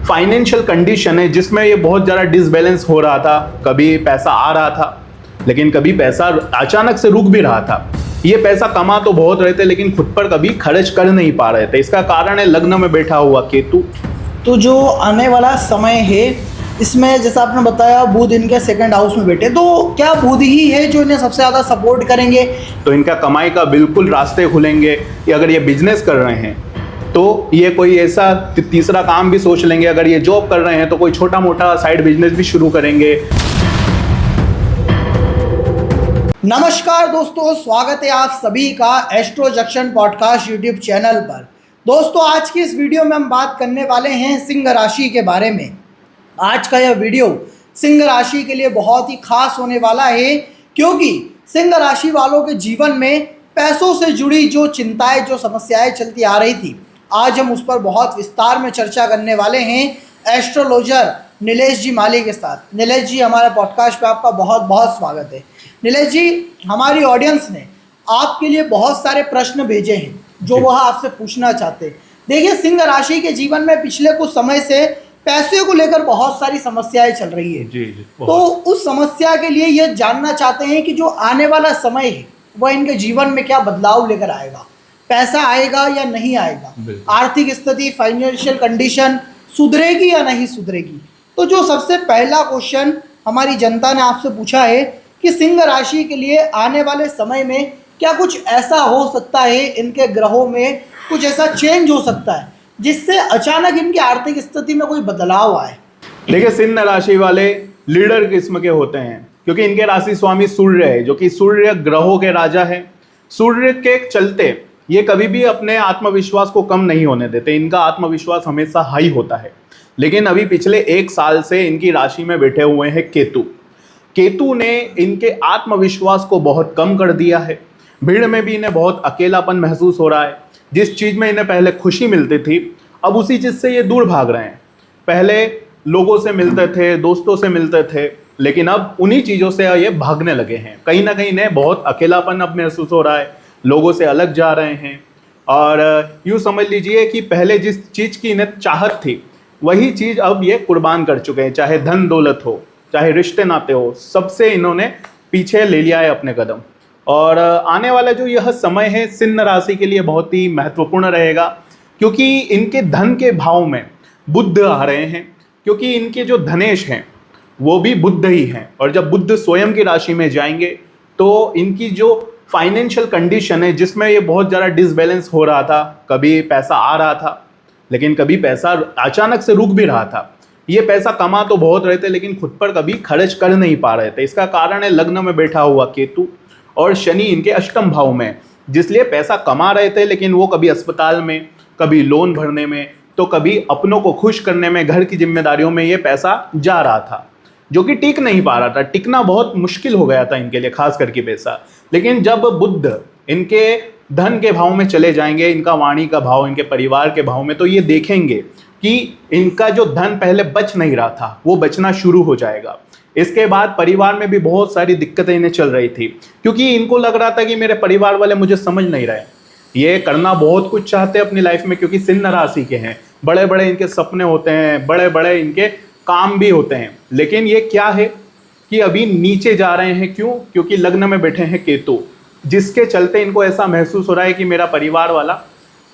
Financial condition है जिसमें ये बहुत ज़्यादा डिसबैलेंस हो रहा था। कभी पैसा आ रहा था लेकिन कभी पैसा अचानक से रुक भी रहा था। ये पैसा कमा तो बहुत रहे थे लेकिन खुद पर कभी खर्च कर नहीं पा रहे थे। इसका कारण है लग्न में बैठा हुआ केतु। तो जो आने वाला समय है इसमें जैसा आपने बताया बुध इनके सेकंड हाउस में बैठे, तो क्या बुध ही है जो इन्हें सबसे ज़्यादा सपोर्ट करेंगे? तो इनका कमाई का बिल्कुल रास्ते खुलेंगे कि अगर ये बिजनेस कर रहे हैं तो ये कोई ऐसा तीसरा काम भी सोच लेंगे। अगर ये जॉब कर रहे हैं तो कोई छोटा मोटा साइड बिजनेस भी शुरू करेंगे। नमस्कार दोस्तों, स्वागत है आप सभी का astro junction podcast YouTube channel पर। दोस्तों, आज की इस वीडियो में हम बात करने वाले हैं सिंह राशि के बारे में। आज का यह वीडियो सिंह राशि के लिए बहुत ही खास होने वाला है, क्योंकि सिंह राशि वालों के जीवन में पैसों से जुड़ी जो चिंताएं, जो समस्याएं चलती आ रही थी, आज हम उस पर बहुत विस्तार में चर्चा करने वाले हैं एस्ट्रोलॉजर नीलेश जी माली के साथ। नीलेश जी, हमारे पॉडकास्ट पे आपका बहुत बहुत स्वागत है। नीलेश जी, हमारी ऑडियंस ने आपके लिए बहुत सारे प्रश्न भेजे हैं जो वह आपसे पूछना चाहते हैं। देखिए, सिंह राशि के जीवन में पिछले कुछ समय से पैसे को लेकर बहुत सारी समस्याएं चल रही है। जी, तो उस समस्या के लिए ये जानना चाहते हैं कि जो आने वाला समय है वह इनके जीवन में क्या बदलाव लेकर आएगा, पैसा आएगा या नहीं आएगा, आर्थिक स्थिति, फाइनेंशियल कंडीशन सुधरेगी या नहीं सुधरेगी। तो जो सबसे पहला क्वेश्चन हमारी जनता ने आपसे पूछा है कि सिंह राशि के लिए आने वाले समय में क्या कुछ ऐसा हो सकता है, इनके ग्रहों में कुछ ऐसा चेंज हो सकता है जिससे अचानक इनकी आर्थिक स्थिति में कोई बदलाव आए? देखिए, सिंह राशि वाले लीडर किस्म के होते हैं क्योंकि इनके राशि स्वामी सूर्य है, जो कि सूर्य ग्रहों के राजा है। सूर्य के चलते ये कभी भी अपने आत्मविश्वास को कम नहीं होने देते। इनका आत्मविश्वास हमेशा हाई होता है। लेकिन अभी पिछले 1 साल से इनकी राशि में बैठे हुए हैं केतु। केतु ने इनके आत्मविश्वास को बहुत कम कर दिया है। भीड़ में भी इन्हें बहुत अकेलापन महसूस हो रहा है। जिस चीज़ में इन्हें पहले खुशी मिलती थी, अब उसी चीज़ से ये दूर भाग रहे हैं। पहले लोगों से मिलते थे, दोस्तों से मिलते थे, लेकिन अब उन्हीं चीज़ों से ये भागने लगे हैं। कहीं ना कहीं इन्हें बहुत अकेलापन अब महसूस हो रहा है, लोगों से अलग जा रहे हैं। और यूँ समझ लीजिए कि पहले जिस चीज़ की इन्हें चाहत थी वही चीज़ अब ये कुर्बान कर चुके हैं। चाहे धन दौलत हो, चाहे रिश्ते नाते हो, सबसे इन्होंने पीछे ले लिया है अपने कदम। और आने वाला जो यह समय है सिंह राशि के लिए बहुत ही महत्वपूर्ण रहेगा, क्योंकि इनके धन के भाव में बुध आ रहे हैं। क्योंकि इनके जो धनेश हैं वो भी बुध ही हैं, और जब बुध स्वयं की राशि में जाएंगे तो इनकी जो फाइनेंशियल कंडीशन है जिसमें ये बहुत ज़्यादा डिसबैलेंस हो रहा था, कभी पैसा आ रहा था लेकिन कभी पैसा अचानक से रुक भी रहा था। ये पैसा कमा तो बहुत रहे थे लेकिन खुद पर कभी खर्च कर नहीं पा रहे थे। इसका कारण है लग्न में बैठा हुआ केतु और शनि इनके अष्टम भाव में, जिसलिए पैसा कमा रहे थे लेकिन वो कभी अस्पताल में, कभी लोन भरने में, तो कभी अपनों को खुश करने में, घर की जिम्मेदारियों में ये पैसा जा रहा था, जो कि टिक नहीं पा रहा था। टिकना बहुत मुश्किल हो गया था इनके लिए, खास करके पैसा। लेकिन जब बुध इनके धन के भाव में चले जाएंगे, इनका वाणी का भाव, इनके परिवार के भाव में, तो ये देखेंगे कि इनका जो धन पहले बच नहीं रहा था वो बचना शुरू हो जाएगा। इसके बाद परिवार में भी बहुत सारी दिक्कतें इन्हें चल रही थी, क्योंकि इनको लग रहा था कि मेरे परिवार वाले मुझे समझ नहीं रहे। ये करना बहुत कुछ चाहते हैं अपनी लाइफ में, क्योंकि सिंह राशि के हैं, बड़े बड़े इनके सपने होते हैं, बड़े बड़े इनके काम भी होते हैं। लेकिन ये क्या है कि अभी नीचे जा रहे हैं। क्यों? क्योंकि लग्न में बैठे हैं केतु, जिसके चलते इनको ऐसा महसूस हो रहा है कि मेरा परिवार वाला,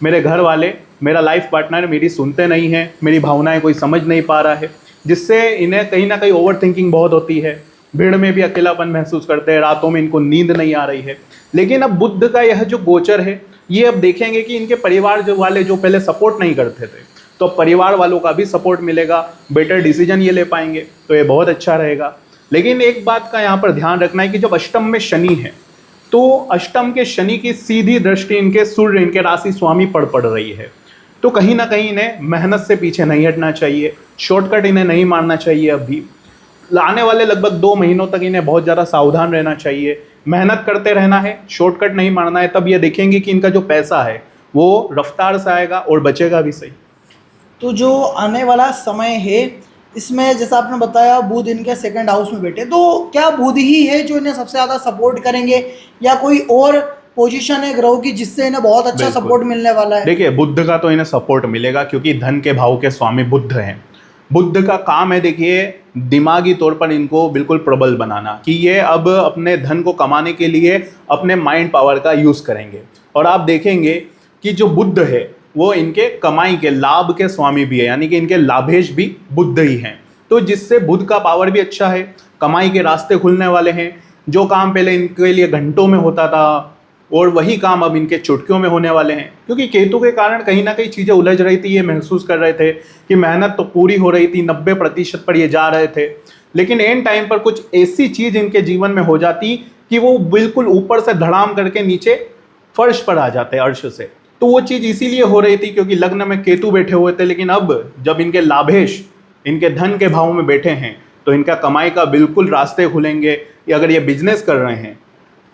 मेरे घर वाले, मेरा लाइफ पार्टनर मेरी सुनते नहीं हैं, मेरी भावनाएं कोई समझ नहीं पा रहा है, जिससे इन्हें कहीं ना कहीं ओवर थिंकिंग बहुत होती है। भीड़ में भी अकेलापन महसूस करते हैं, रातों में इनको नींद नहीं आ रही है। लेकिन अब बुध का यह जो गोचर है, ये अब देखेंगे कि इनके परिवार जो वाले जो पहले सपोर्ट नहीं करते थे, तो परिवार वालों का भी सपोर्ट मिलेगा, बेटर डिसीजन ये ले पाएंगे, तो ये बहुत अच्छा रहेगा। लेकिन एक बात का यहाँ पर ध्यान रखना है कि जब अष्टम में शनि है, तो अष्टम के शनि की सीधी दृष्टि इनके सूर्य, इनके राशि स्वामी पर पड़ रही है। तो कहीं ना कहीं इन्हें मेहनत से पीछे नहीं हटना चाहिए, शॉर्टकट इन्हें नहीं मारना चाहिए। अभी आने वाले लगभग 2 महीनों तक इन्हें बहुत ज़्यादा सावधान रहना चाहिए, मेहनत करते रहना है, शॉर्टकट नहीं मारना है। तब ये देखेंगे कि इनका जो पैसा है वो रफ्तार से आएगा और बचेगा भी सही। तो जो आने वाला समय है इसमें जैसा आपने बताया बुध इनके सेकंड हाउस में बैठे, तो क्या बुध ही है जो इन्हें सबसे ज़्यादा सपोर्ट करेंगे या कोई और पोजीशन है ग्रहों की जिससे इन्हें बहुत अच्छा सपोर्ट मिलने वाला है? देखिए, बुध का तो इन्हें सपोर्ट मिलेगा क्योंकि धन के भाव के स्वामी बुध हैं। बुध का काम है, देखिए, दिमागी तौर पर इनको बिल्कुल प्रबल बनाना, कि ये अब अपने धन को कमाने के लिए अपने माइंड पावर का यूज करेंगे। और आप देखेंगे कि जो बुध है वो इनके कमाई के, लाभ के स्वामी भी है, यानी कि इनके लाभेश भी बुध ही हैं। तो जिससे बुध का पावर भी अच्छा है, कमाई के रास्ते खुलने वाले हैं। जो काम पहले इनके लिए घंटों में होता था और वही काम अब इनके चुटकियों में होने वाले हैं, क्योंकि केतु के कारण कहीं ना कहीं चीज़ें उलझ रही थी। ये महसूस कर रहे थे कि मेहनत तो पूरी हो रही थी, 90% पर ये जा रहे थे, लेकिन एंड टाइम पर कुछ ऐसी चीज़ इनके जीवन में हो जाती कि वो बिल्कुल ऊपर से धड़ाम करके नीचे फर्श पर आ जाते अर्श से। तो वो चीज़ इसीलिए हो रही थी क्योंकि लग्न में केतु बैठे हुए थे। लेकिन अब जब इनके लाभेश इनके धन के भाव में बैठे हैं तो इनका कमाई का बिल्कुल रास्ते खुलेंगे। अगर ये बिजनेस कर रहे हैं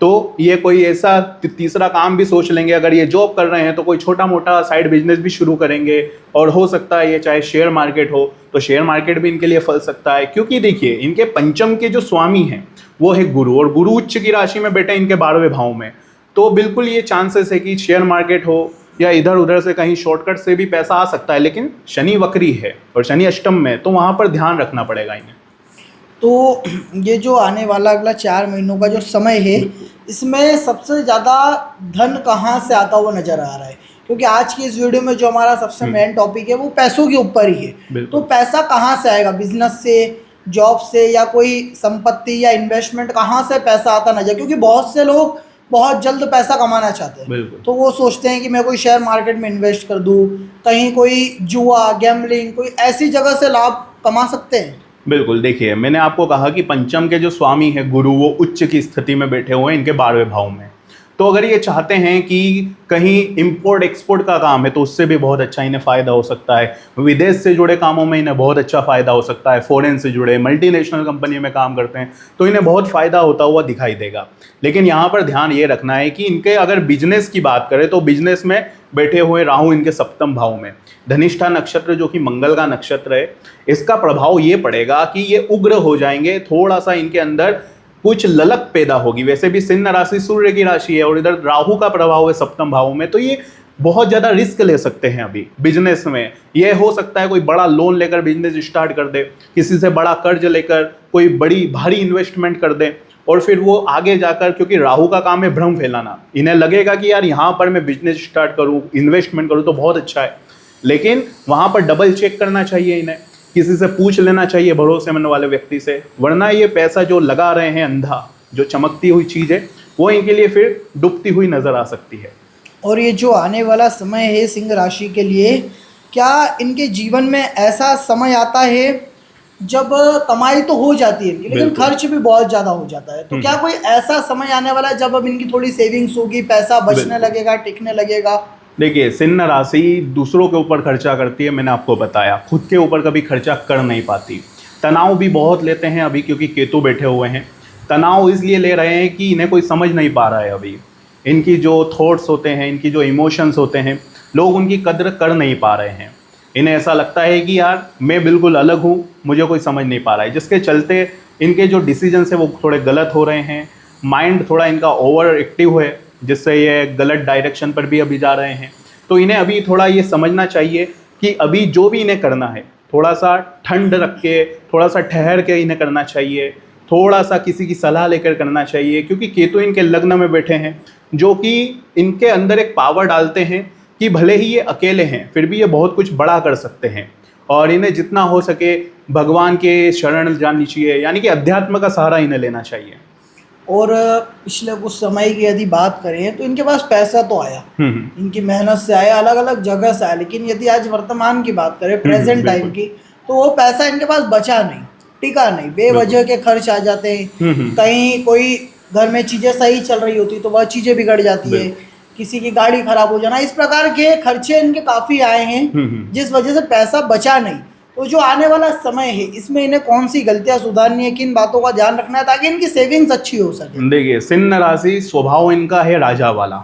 तो ये कोई ऐसा तीसरा काम भी सोच लेंगे, अगर ये जॉब कर रहे हैं तो कोई छोटा मोटा साइड बिजनेस भी शुरू करेंगे। और हो सकता है ये चाहे शेयर मार्केट हो तो शेयर मार्केट भी इनके लिए फल सकता है, क्योंकि देखिए इनके पंचम के जो स्वामी हैं वो है गुरु, और गुरु उच्च की राशि में बैठे इनके 12वें भाव में। तो बिल्कुल ये चांसेस है कि शेयर मार्केट हो या इधर उधर से कहीं शॉर्टकट से भी पैसा आ सकता है। लेकिन शनि वक्री है और शनि अष्टम में, तो वहाँ पर ध्यान रखना पड़ेगा इन्हें। तो ये जो आने वाला अगला 4 महीनों का जो समय है, इसमें सबसे ज़्यादा धन कहाँ से आता हुआ नज़र आ रहा है? क्योंकि आज की इस वीडियो में जो हमारा सबसे मेन टॉपिक है वो पैसों के ऊपर ही है। तो पैसा कहाँ से आएगा? बिजनेस से, जॉब से, या कोई संपत्ति या इन्वेस्टमेंट, कहाँ से पैसा आता नजर? क्योंकि बहुत से लोग बहुत जल्द पैसा कमाना चाहते हैं, तो वो सोचते हैं कि मैं कोई शेयर मार्केट में इन्वेस्ट कर दूं, कहीं कोई जुआ, गैम्बलिंग, कोई ऐसी जगह से लाभ कमा सकते हैं। बिल्कुल, देखिए मैंने आपको कहा कि पंचम के जो स्वामी है गुरु, वो उच्च की स्थिति में बैठे हुए हैं इनके 12वें भाव में। तो अगर ये चाहते हैं कि कहीं इंपोर्ट एक्सपोर्ट का काम है तो उससे भी बहुत अच्छा इन्हें फ़ायदा हो सकता है। विदेश से जुड़े कामों में इन्हें बहुत अच्छा फ़ायदा हो सकता है। फॉरेन से जुड़े मल्टीनेशनल कंपनी में काम करते हैं तो इन्हें बहुत फ़ायदा होता हुआ दिखाई देगा। लेकिन यहाँ पर ध्यान ये रखना है कि इनके अगर बिजनेस की बात करें तो बिजनेस में बैठे हुए राहु इनके 7वें भाव में। धनिष्ठा नक्षत्र जो कि मंगल का नक्षत्र है, इसका प्रभाव ये पड़ेगा कि ये उग्र हो जाएंगे, थोड़ा सा इनके अंदर कुछ ललक पैदा होगी। वैसे भी सिंह राशि सूर्य की राशि है और इधर राहु का प्रभाव है 7वें भाव में, तो ये बहुत ज़्यादा रिस्क ले सकते हैं अभी बिजनेस में। ये हो सकता है कोई बड़ा लोन लेकर बिजनेस स्टार्ट कर दे, किसी से बड़ा कर्ज लेकर कोई बड़ी भारी इन्वेस्टमेंट कर दे, और फिर वो आगे जाकर, क्योंकि राहु का काम है भ्रम फैलाना, इन्हें लगेगा कि यार यहाँ पर मैं बिजनेस स्टार्ट करूँ, इन्वेस्टमेंट करूँ तो बहुत अच्छा है। लेकिन वहाँ पर डबल चेक करना चाहिए इन्हें, किसी से पूछ लेना चाहिए भरोसेमंद वाले व्यक्ति से, वरना ये पैसा जो लगा रहे हैं अंधा, जो चमकती हुई चीज़ है, वो इनके लिए फिर डूबती हुई नजर आ सकती है। और ये जो आने वाला समय है सिंह राशि के लिए, क्या इनके जीवन में ऐसा समय आता है जब कमाई तो हो जाती है इनकी, लेकिन खर्च भी बहुत ज़्यादा हो जाता है? तो क्या कोई ऐसा समय आने वाला है जब अब इनकी थोड़ी सेविंग्स होगी, पैसा बचने लगेगा, टिकने लगेगा? देखिए, सिंह राशि दूसरों के ऊपर खर्चा करती है, मैंने आपको बताया, खुद के ऊपर कभी खर्चा कर नहीं पाती। तनाव भी बहुत लेते हैं अभी, क्योंकि केतु बैठे हुए हैं। तनाव इसलिए ले रहे हैं कि इन्हें कोई समझ नहीं पा रहा है अभी। इनकी जो थॉट्स होते हैं, इनकी जो इमोशंस होते हैं, लोग उनकी कद्र कर नहीं पा रहे हैं। इन्हें ऐसा लगता है कि यार मैं बिल्कुल अलग हूँ, मुझे कोई समझ नहीं पा रहा है, जिसके चलते इनके जो डिसीजंस है वो थोड़े गलत हो रहे हैं। माइंड थोड़ा इनका ओवर एक्टिव है, जिससे ये गलत डायरेक्शन पर भी अभी जा रहे हैं। तो इन्हें अभी थोड़ा ये समझना चाहिए कि अभी जो भी इन्हें करना है, थोड़ा सा ठंड रख के, थोड़ा सा ठहर के इन्हें करना चाहिए, थोड़ा सा किसी की सलाह लेकर करना चाहिए। क्योंकि केतु इनके लग्न में बैठे हैं, जो कि इनके अंदर एक पावर डालते हैं कि भले ही ये अकेले हैं फिर भी ये बहुत कुछ बड़ा कर सकते हैं। और इन्हें जितना हो सके भगवान के शरण जानी चाहिए, यानी कि अध्यात्म का सहारा इन्हें लेना चाहिए। और पिछले कुछ समय की यदि बात करें तो इनके पास पैसा तो आया, इनकी मेहनत से आया, अलग अलग जगह से आया, लेकिन यदि आज वर्तमान की बात करें, प्रेजेंट टाइम की, तो वो पैसा इनके पास बचा नहीं, टिका नहीं, बेवजह के खर्च आ जाते हैं। कहीं कोई घर में चीज़ें सही चल रही होती तो वह चीज़ें बिगड़ जाती है, किसी की गाड़ी खराब हो जाना, इस प्रकार के खर्चे इनके काफ़ी आए हैं, जिस वजह से पैसा बचा नहीं। तो जो आने वाला समय है इसमें इन्हें कौन सी गलतियां सुधारनी है, किन बातों का ध्यान रखना है ताकि इनकी सेविंग्स अच्छी हो सके? देखिए, सिंह राशि स्वभाव इनका है राजा वाला।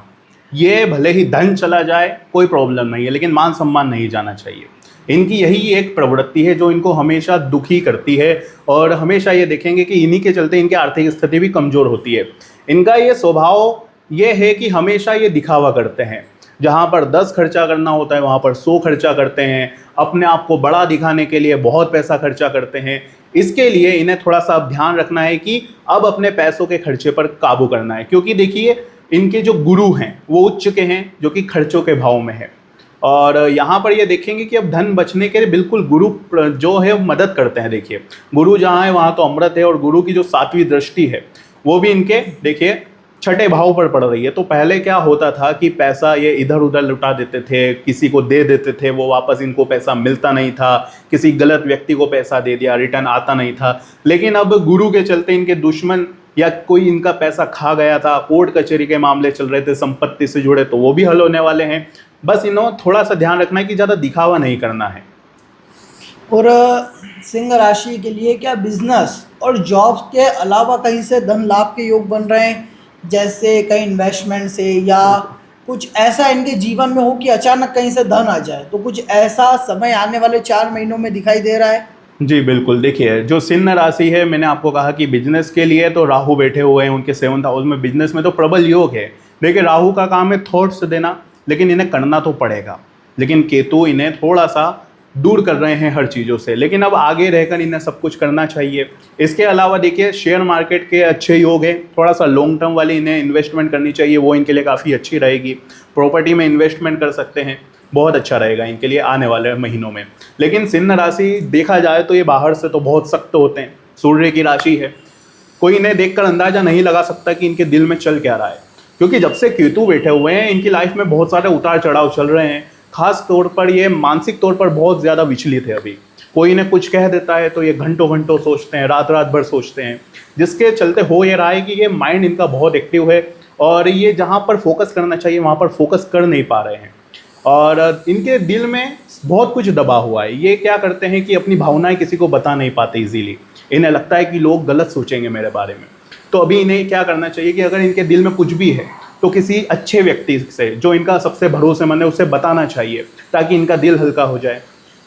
ये भले ही धन चला जाए कोई प्रॉब्लम नहीं है, लेकिन मान सम्मान नहीं जाना चाहिए। इनकी यही एक प्रवृत्ति है जो इनको हमेशा दुखी करती है, और हमेशा ये देखेंगे कि इन्हीं के चलते इनकी आर्थिक स्थिति भी कमज़ोर होती है। इनका ये स्वभाव ये है कि हमेशा ये दिखावा करते हैं। जहाँ पर 10 खर्चा करना होता है वहाँ पर 100 खर्चा करते हैं, अपने आप को बड़ा दिखाने के लिए बहुत पैसा खर्चा करते हैं। इसके लिए इन्हें थोड़ा सा अब ध्यान रखना है कि अब अपने पैसों के खर्चे पर काबू करना है, क्योंकि देखिए इनके जो गुरु हैं वो उच्च चुके हैं जो कि खर्चों के भाव में है। और यहाँ पर ये देखेंगे कि अब धन बचने के लिए बिल्कुल गुरु जो है मदद करते हैं। देखिए गुरु जहाँ है वहाँ तो अमृत है, और गुरु की जो 7वीं दृष्टि है वो भी इनके देखिए छठे भाव पर पड़ रही है। तो पहले क्या होता था कि पैसा ये इधर उधर लुटा देते थे, किसी को दे देते थे, वो वापस इनको पैसा मिलता नहीं था, किसी गलत व्यक्ति को पैसा दे दिया रिटर्न आता नहीं था। लेकिन अब गुरु के चलते इनके दुश्मन या कोई इनका पैसा खा गया था, कोर्ट कचहरी के मामले चल रहे थे संपत्ति से जुड़े, तो वो भी हल होने वाले हैं। बस इन्हों थोड़ा सा ध्यान रखना है कि ज़्यादा दिखावा नहीं करना है। और सिंह राशि के लिए क्या बिजनेस और जॉब के अलावा कहीं से धन लाभ के योग बन रहे हैं, जैसे कहीं इन्वेस्टमेंट से, या कुछ ऐसा इनके जीवन में हो कि अचानक कहीं से धन आ जाए? तो कुछ ऐसा समय आने वाले 4 महीनों में दिखाई दे रहा है? जी बिल्कुल। देखिए जो सिंह राशि है, मैंने आपको कहा कि बिजनेस के लिए तो राहु बैठे हुए हैं उनके 7th हाउस में, बिजनेस में तो प्रबल योग है। देखिए राहु का काम है थॉट्स देना, लेकिन इन्हें करना तो पड़ेगा। लेकिन केतु इन्हें थोड़ा सा दूर कर रहे हैं हर चीज़ों से, लेकिन अब आगे रहकर इन्हें सब कुछ करना चाहिए। इसके अलावा देखिए शेयर मार्केट के अच्छे योग हैं, थोड़ा सा लॉन्ग टर्म वाली इन्हें इन्वेस्टमेंट करनी चाहिए, वो इनके लिए काफ़ी अच्छी रहेगी। प्रॉपर्टी में इन्वेस्टमेंट कर सकते हैं, बहुत अच्छा रहेगा इनके लिए आने वाले महीनों में। लेकिन सिंह राशि देखा जाए तो ये बाहर से तो बहुत सख्त होते हैं, सूर्य की राशि है, कोई इन्हें देखकर अंदाजा नहीं लगा सकता कि इनके दिल में चल क्या रहा है, क्योंकि जब से केतु बैठे हुए हैं इनकी लाइफ में बहुत सारे उतार चढ़ाव चल रहे हैं। खास तौर पर ये मानसिक तौर पर बहुत ज़्यादा विचलित है। अभी कोई इन्हें कुछ कह देता है तो ये घंटों घंटों सोचते हैं, रात रात भर सोचते हैं, जिसके चलते हो ये रहा है कि ये माइंड इनका बहुत एक्टिव है, और ये जहाँ पर फोकस करना चाहिए वहाँ पर फोकस कर नहीं पा रहे हैं, और इनके दिल में बहुत कुछ दबा हुआ है। ये क्या करते हैं कि अपनी भावनाएं किसी को बता नहीं पाते इजीली, इन्हें लगता है कि लोग गलत सोचेंगे मेरे बारे में। तो अभी इन्हें क्या करना चाहिए कि अगर इनके दिल में कुछ भी है तो किसी अच्छे व्यक्ति से, जो इनका सबसे भरोसेमंद है, उससे बताना चाहिए, ताकि इनका दिल हल्का हो जाए।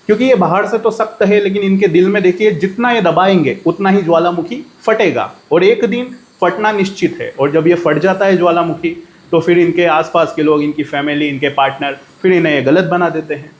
क्योंकि ये बाहर से तो सख्त है, लेकिन इनके दिल में देखिए जितना ये दबाएंगे उतना ही ज्वालामुखी फटेगा, और एक दिन फटना निश्चित है। और जब ये फट जाता है ज्वालामुखी, तो फिर इनके आसपास के लोग, इनकी फैमिली, इनके पार्टनर, फिर इन्हें ये गलत बना देते हैं।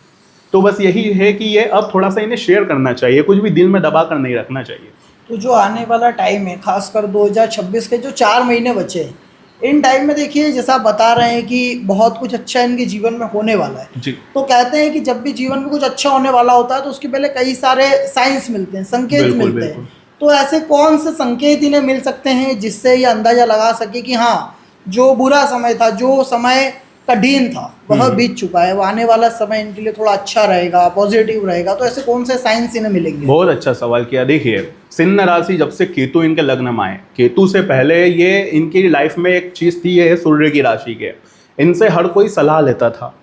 तो बस यही है कि ये अब थोड़ा सा इन्हें शेयर करना चाहिए, कुछ भी दिल में दबा कर नहीं रखना चाहिए। तो जो आने वाला टाइम है, खासकर 2026 के जो 4 महीने बचे हैं, इन टाइम में देखिए जैसा आप बता रहे हैं कि बहुत कुछ अच्छा इनके जीवन में होने वाला है जी। तो कहते हैं कि जब भी जीवन में कुछ अच्छा होने वाला होता है तो उसके पहले कई सारे साइंस मिलते हैं, संकेत मिलते हैं। तो ऐसे कौन से संकेत इन्हें मिल सकते हैं जिससे ये अंदाजा लगा सके कि हाँ, जो बुरा समय था, जो समय कठिन था, वह बीत चुका है, वो आने वाला समय इनके लिए थोड़ा अच्छा रहेगा, पॉजिटिव रहेगा? तो ऐसे कौन से साइंस इन्हें मिलेंगे? बहुत अच्छा सवाल किया। देखिए सिंह राशि जब से केतु इनके लग्न में आए, केतु से पहले ये इनकी लाइफ में एक चीज़ थी, ये है सूर्य की राशि के। इनसे हर कोई सलाह लेता था,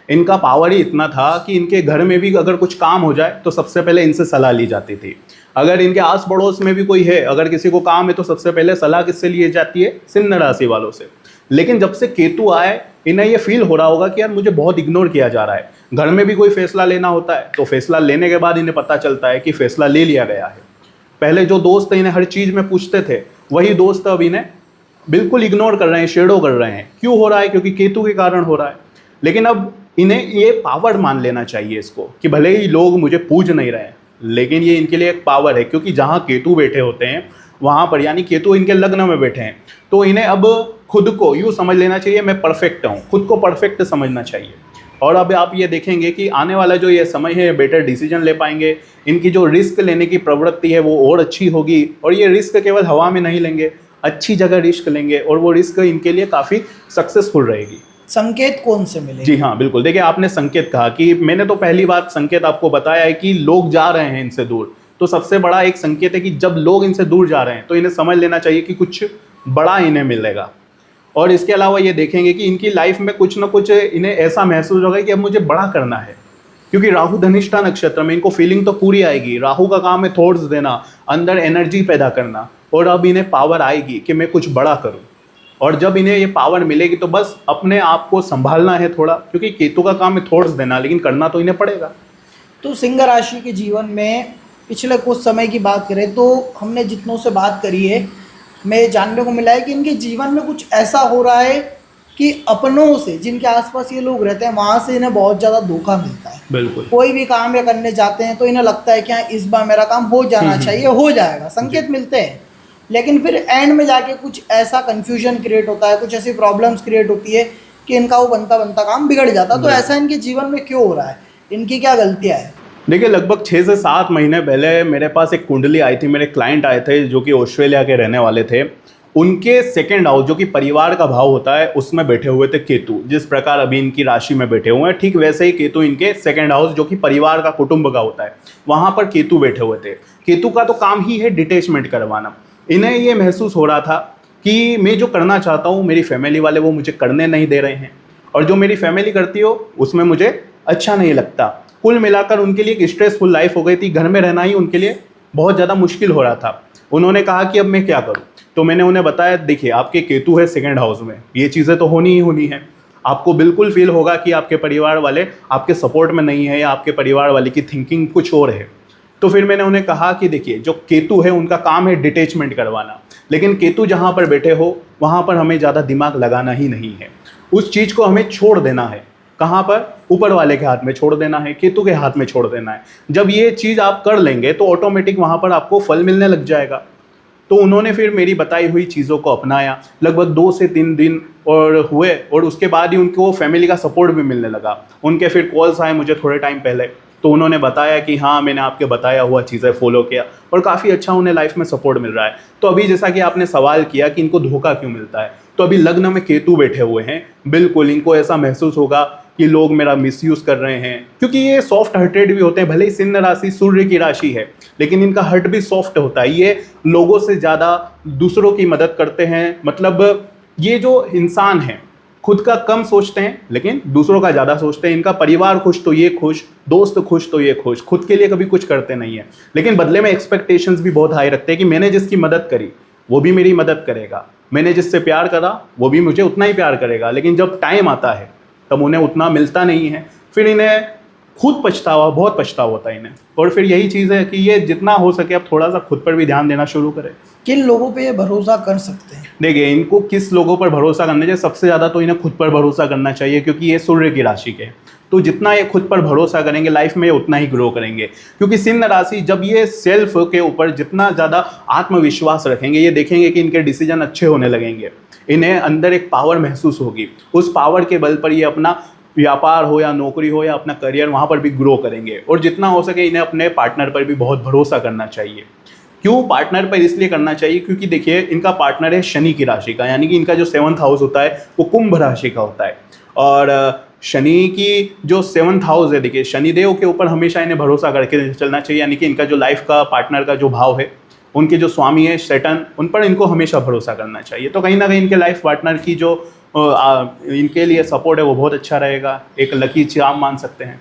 इनका पावर ही इतना था कि इनके घर में भी अगर कुछ काम हो जाए तो सबसे पहले इनसे सलाह ली जाती थी। अगर इनके आस पड़ोस में भी कोई है, अगर किसी को काम है, तो सबसे पहले सलाह किससे ली जाती है? सिंह राशि वालों से। लेकिन जब से केतु आए, इन्हें ये फील हो रहा होगा कि यार मुझे बहुत इग्नोर किया जा रहा है। घर में भी कोई फैसला लेना होता है तो फैसला लेने के बाद इन्हें पता चलता है कि फैसला ले लिया गया है। पहले जो दोस्त इन्हें हर चीज़ में पूछते थे, वही दोस्त अब इन्हें बिल्कुल इग्नोर कर रहे हैं, शेडो कर रहे हैं। क्यों हो रहा है? क्योंकि केतु के कारण हो रहा है। लेकिन अब इन्हें ये पावर मान लेना चाहिए इसको, कि भले ही लोग मुझे पूछ नहीं रहे हैं, लेकिन ये इनके लिए एक पावर है। क्योंकि जहाँ केतु बैठे होते हैं वहाँ पर, यानी केतु इनके लग्न में बैठे हैं, तो इन्हें अब खुद को यूँ समझ लेना चाहिए मैं परफेक्ट हूँ, खुद को परफेक्ट समझना चाहिए। और अब आप ये देखेंगे कि आने वाला जो ये समय है, बेटर डिसीजन ले पाएंगे। इनकी जो रिस्क लेने की प्रवृत्ति है वो और अच्छी होगी, और ये रिस्क केवल हवा में नहीं लेंगे, अच्छी जगह रिस्क लेंगे, और वो रिस्क इनके लिए काफ़ी सक्सेसफुल रहेगी। संकेत कौन से मिले? जी हाँ बिल्कुल। देखिए आपने संकेत कहा, कि मैंने तो पहली बात संकेत आपको बताया है कि लोग जा रहे हैं इनसे दूर। तो सबसे बड़ा एक संकेत है कि जब लोग इनसे दूर जा रहे हैं तो इन्हें समझ लेना चाहिए कि कुछ बड़ा इन्हें मिलेगा। और इसके अलावा ये देखेंगे कि इनकी लाइफ में कुछ ना कुछ इन्हें ऐसा महसूस होगा कि अब मुझे बड़ा करना है। क्योंकि राहु धनिष्ठा नक्षत्र में इनको फीलिंग तो पूरी आएगी। राहु का काम है थॉट्स देना, अंदर एनर्जी पैदा करना, और अब इन्हें पावर आएगी कि मैं कुछ बड़ा करूं। और जब इन्हें ये पावर मिलेगी तो बस अपने आप को संभालना है थोड़ा, क्योंकि केतु का काम है थॉट्स देना, लेकिन करना तो इन्हें पड़ेगा। तो सिंह राशि के जीवन में पिछले कुछ समय की बात करें तो हमने जितनों से बात करी है, मैं जानने को मिला है कि इनके जीवन में कुछ ऐसा हो रहा है कि अपनों से, जिनके आसपास ये लोग रहते हैं, वहाँ से इन्हें बहुत ज़्यादा धोखा मिलता है। बिल्कुल। कोई भी काम ये करने जाते हैं तो इन्हें लगता है कि हाँ इस बार मेरा काम हो जाना चाहिए, हो जाएगा, संकेत मिलते हैं, लेकिन फिर एंड में जाके कुछ ऐसा कन्फ्यूजन क्रिएट होता है, कुछ ऐसी प्रॉब्लम्स क्रिएट होती है कि इनका वो बनता बनता काम बिगड़ जाता। तो ऐसा इनके जीवन में क्यों हो रहा है, इनकी क्या गलतियाँ हैं? देखिए, लगभग 6 से 7 महीने पहले मेरे पास एक कुंडली आई थी। मेरे क्लाइंट आए थे जो कि ऑस्ट्रेलिया के रहने वाले थे। उनके सेकंड हाउस, जो कि परिवार का भाव होता है, उसमें बैठे हुए थे केतु। जिस प्रकार अभी इनकी राशि में बैठे हुए हैं, ठीक वैसे ही केतु इनके सेकंड हाउस, जो कि परिवार का, कुटुंब का होता है, वहां पर केतु बैठे हुए थे। केतु का तो काम ही है डिटैचमेंट करवाना। इन्हें ये महसूस हो रहा था कि मैं जो करना चाहता हूँ, मेरी फैमिली वाले वो मुझे करने नहीं दे रहे हैं, और जो मेरी फैमिली करती हो उसमें मुझे अच्छा नहीं लगता। कुल मिलाकर उनके लिए एक स्ट्रेसफुल लाइफ हो गई थी। घर में रहना ही उनके लिए बहुत ज़्यादा मुश्किल हो रहा था। उन्होंने कहा कि अब मैं क्या करूं? तो मैंने उन्हें बताया, देखिए आपके केतु है सेकंड हाउस में, ये चीज़ें तो होनी ही होनी है। आपको बिल्कुल फील होगा कि आपके परिवार वाले आपके सपोर्ट में नहीं है, या आपके परिवार वाले की थिंकिंग कुछ और है। तो फिर मैंने उन्हें कहा कि देखिए, जो केतु है उनका काम है डिटैचमेंट करवाना, लेकिन केतु जहाँ पर बैठे हो वहाँ पर हमें ज़्यादा दिमाग लगाना ही नहीं है। उस चीज़ को हमें छोड़ देना है। कहाँ पर? ऊपर वाले के हाथ में छोड़ देना है, केतु के हाथ में छोड़ देना है। जब ये चीज़ आप कर लेंगे तो ऑटोमेटिक वहाँ पर आपको फल मिलने लग जाएगा। तो उन्होंने फिर मेरी बताई हुई चीज़ों को अपनाया। लगभग 2 से 3 दिन और हुए, और उसके बाद ही उनको फैमिली का सपोर्ट भी मिलने लगा। उनके फिर कॉल्स आए मुझे थोड़े टाइम पहले, तो उन्होंने बताया कि हाँ मैंने आपके बताया हुआ चीज़ें फॉलो किया, और काफ़ी अच्छा उन्हें लाइफ में सपोर्ट मिल रहा है। तो अभी जैसा कि आपने सवाल किया कि इनको धोखा क्यों मिलता है, तो अभी लग्न में केतु बैठे हुए हैं, बिल्कुल इनको ऐसा महसूस होगा कि लोग मेरा मिसयूज कर रहे हैं, क्योंकि ये सॉफ्ट हार्टेड भी होते हैं। भले ही सिंह राशि सूर्य की राशि है, लेकिन इनका हार्ट भी सॉफ्ट होता है। ये लोगों से ज़्यादा दूसरों की मदद करते हैं। मतलब ये जो इंसान है खुद का कम सोचते हैं, लेकिन दूसरों का ज़्यादा सोचते हैं। इनका परिवार खुश तो ये खुश, दोस्त खुश तो ये खुश। खुद के लिए कभी कुछ करते नहीं है, लेकिन बदले में एक्सपेक्टेशंस भी बहुत हाई रखते हैं कि मैंने जिसकी मदद करी वो भी मेरी मदद करेगा, मैंने जिससे प्यार करा वो भी मुझे उतना ही प्यार करेगा। लेकिन जब टाइम आता है तब उन्हें उतना मिलता नहीं है। फिर इन्हें खुद पछतावा, बहुत पछतावा होता है इन्हें। और फिर यही चीज़ है कि ये जितना हो सके अब थोड़ा सा खुद पर भी ध्यान देना शुरू करें। किन लोगों पे ये भरोसा कर सकते हैं? देखिए, इनको किस लोगों पर भरोसा करना चाहिए? सबसे ज़्यादा तो इन्हें खुद पर भरोसा करना चाहिए, क्योंकि ये सूर्य की राशि के। तो जितना ये खुद पर भरोसा करेंगे लाइफ में, उतना ही ग्रो करेंगे। क्योंकि सिंह राशि, जब ये सेल्फ के ऊपर जितना ज़्यादा आत्मविश्वास रखेंगे, ये देखेंगे कि इनके डिसीजन अच्छे होने लगेंगे, इन्हें अंदर एक पावर महसूस होगी। उस पावर के बल पर ये अपना व्यापार हो या नौकरी हो या अपना करियर, वहाँ पर भी ग्रो करेंगे। और जितना हो सके इन्हें अपने पार्टनर पर भी बहुत भरोसा करना चाहिए। क्यों पार्टनर पर इसलिए करना चाहिए? क्योंकि देखिए, इनका पार्टनर है शनि की राशि का, यानी कि इनका जो 7th हाउस होता है वो कुंभ राशि का होता है। और शनि की जो 7th हाउस है, देखिए शनिदेव के ऊपर हमेशा इन्हें भरोसा करके चलना चाहिए। यानी कि इनका जो लाइफ का पार्टनर का जो भाव है, उनके जो स्वामी है सैटर्न, उन पर इनको हमेशा भरोसा करना चाहिए। तो कहीं ना कहीं इनके लाइफ पार्टनर की जो इनके लिए सपोर्ट है वो बहुत अच्छा रहेगा। एक लकी चार्म मान सकते हैं।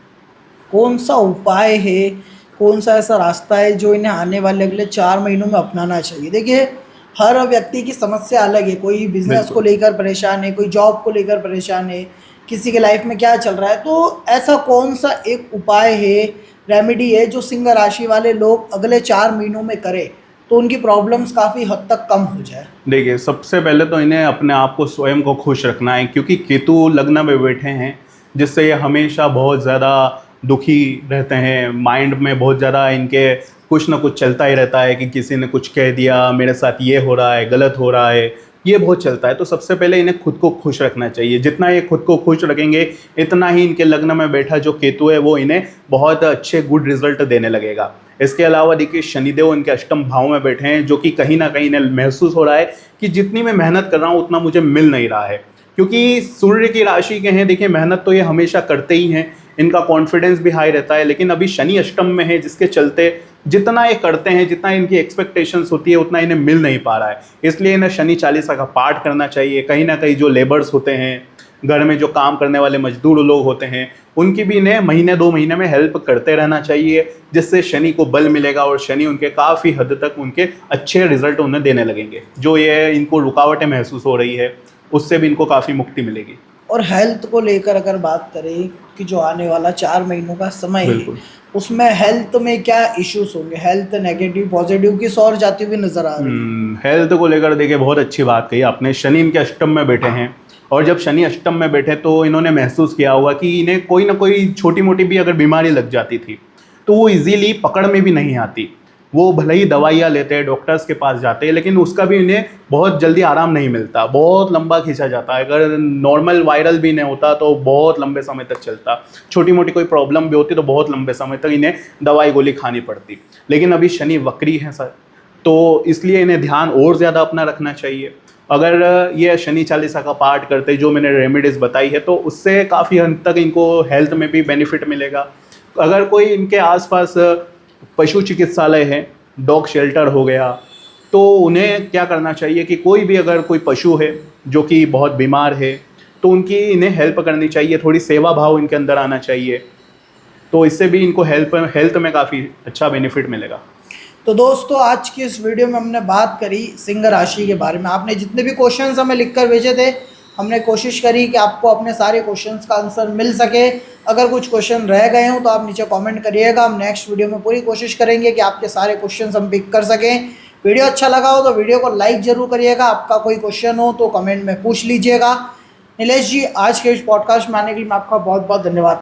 कौन सा उपाय है, कौन सा ऐसा रास्ता है जो इन्हें आने वाले अगले 4 महीनों में अपनाना चाहिए? देखिए, हर व्यक्ति की समस्या अलग है। कोई बिजनेस को लेकर परेशान है, कोई जॉब को लेकर परेशान है, किसी के लाइफ में क्या चल रहा है। तो ऐसा कौन सा एक उपाय है, रेमेडी है जो सिंह राशि वाले लोग अगले 4 महीनों में करें तो उनकी प्रॉब्लम्स काफ़ी हद तक कम हो जाए? देखिए, सबसे पहले तो इन्हें अपने आप को स्वयं को खुश रखना है, क्योंकि केतु लग्न में बैठे हैं, जिससे ये हमेशा बहुत ज़्यादा दुखी रहते हैं। माइंड में बहुत ज़्यादा इनके कुछ ना कुछ चलता ही रहता है कि किसी ने कुछ कह दिया, मेरे साथ ये हो रहा है, गलत हो रहा है, ये बहुत चलता है। तो सबसे पहले इन्हें खुद को खुश रखना चाहिए। जितना ये खुद को खुश रखेंगे, इतना ही इनके लग्न में बैठा जो केतु है वो इन्हें बहुत अच्छे गुड रिजल्ट देने लगेगा। इसके अलावा देखिए, शनिदेव इनके अष्टम भाव में बैठे हैं, जो कि कहीं ना कहीं इन्हें महसूस हो रहा है कि जितनी मैं मेहनत कर रहा हूँ उतना मुझे मिल नहीं रहा है। क्योंकि सूर्य की राशि के हैं, देखिए मेहनत तो ये हमेशा करते ही हैं, इनका कॉन्फिडेंस भी हाई रहता है। लेकिन अभी शनि अष्टम में है, जिसके चलते जितना ये करते हैं, जितना इनकी एक्सपेक्टेशंस होती है, उतना इन्हें मिल नहीं पा रहा है। इसलिए इन्हें शनि चालीसा का पाठ करना चाहिए। कहीं ना कहीं जो लेबर्स होते हैं, घर में जो काम करने वाले मजदूर लोग होते हैं, उनकी भी इन्हें महीने 2 महीने में हेल्प करते रहना चाहिए, जिससे शनि को बल मिलेगा और शनि उनके काफ़ी हद तक उनके अच्छे रिजल्ट उन्हें देने लगेंगे। जो ये इनको रुकावटें महसूस हो रही है, उससे भी इनको काफ़ी मुक्ति मिलेगी। और हेल्थ को लेकर अगर बात करें कि जो आने वाला 4 महीनों का समय है, उसमें हेल्थ में क्या इश्यूज होंगे? हेल्थ नेगेटिव पॉजिटिव किस और जाती हुई नजर आ रही है? हेल्थ को लेकर देखिए, बहुत अच्छी बात कही आपने। शनि इनके अष्टम में बैठे हैं और जब शनि अष्टम में बैठे तो इन्होंने महसूस किया होगा कि इन्हें कोई ना कोई छोटी मोटी भी अगर बीमारी लग जाती थी तो वो इजीली पकड़ में भी नहीं आती। वो भले ही दवाइयाँ लेते हैं, डॉक्टर्स के पास जाते हैं, लेकिन उसका भी इन्हें बहुत जल्दी आराम नहीं मिलता, बहुत लंबा खींचा जाता है। अगर नॉर्मल वायरल भी नहीं होता तो बहुत लंबे समय तक चलता। छोटी मोटी कोई प्रॉब्लम भी होती तो बहुत लंबे समय तक इन्हें दवाई गोली खानी पड़ती। लेकिन अभी शनि वक्री है सर, तो इसलिए इन्हें ध्यान और ज़्यादा अपना रखना चाहिए। अगर ये शनि चालीसा का पाठ करते, जो मैंने रेमेडीज़ बताई है, तो उससे काफ़ी हद तक इनको हेल्थ में भी बेनिफिट मिलेगा। अगर कोई इनके आसपास पशु चिकित्सालय है, डॉग शेल्टर हो गया, तो उन्हें क्या करना चाहिए कि कोई भी अगर कोई पशु है जो कि बहुत बीमार है तो उनकी इन्हें हेल्प करनी चाहिए, थोड़ी सेवा भाव इनके अंदर आना चाहिए, तो इससे भी इनको हेल्थ में काफ़ी अच्छा बेनिफिट मिलेगा। तो दोस्तों आज की इस वीडियो में हमने बात करी सिंह राशि के बारे में। आपने जितने भी क्वेश्चंस हमें लिखकर भेजे थे, हमने कोशिश करी कि आपको अपने सारे क्वेश्चंस का आंसर मिल सके। अगर कुछ क्वेश्चन रह गए हों तो आप नीचे कमेंट करिएगा, हम नेक्स्ट वीडियो में पूरी कोशिश करेंगे कि आपके सारे क्वेश्चंस हम पिक कर सकें। वीडियो अच्छा लगा हो तो वीडियो को लाइक ज़रूर करिएगा। आपका कोई क्वेश्चन हो तो कमेंट में पूछ लीजिएगा। नीलेश जी, आज के इस पॉडकास्ट में आने के लिए मैं आपका बहुत बहुत धन्यवाद।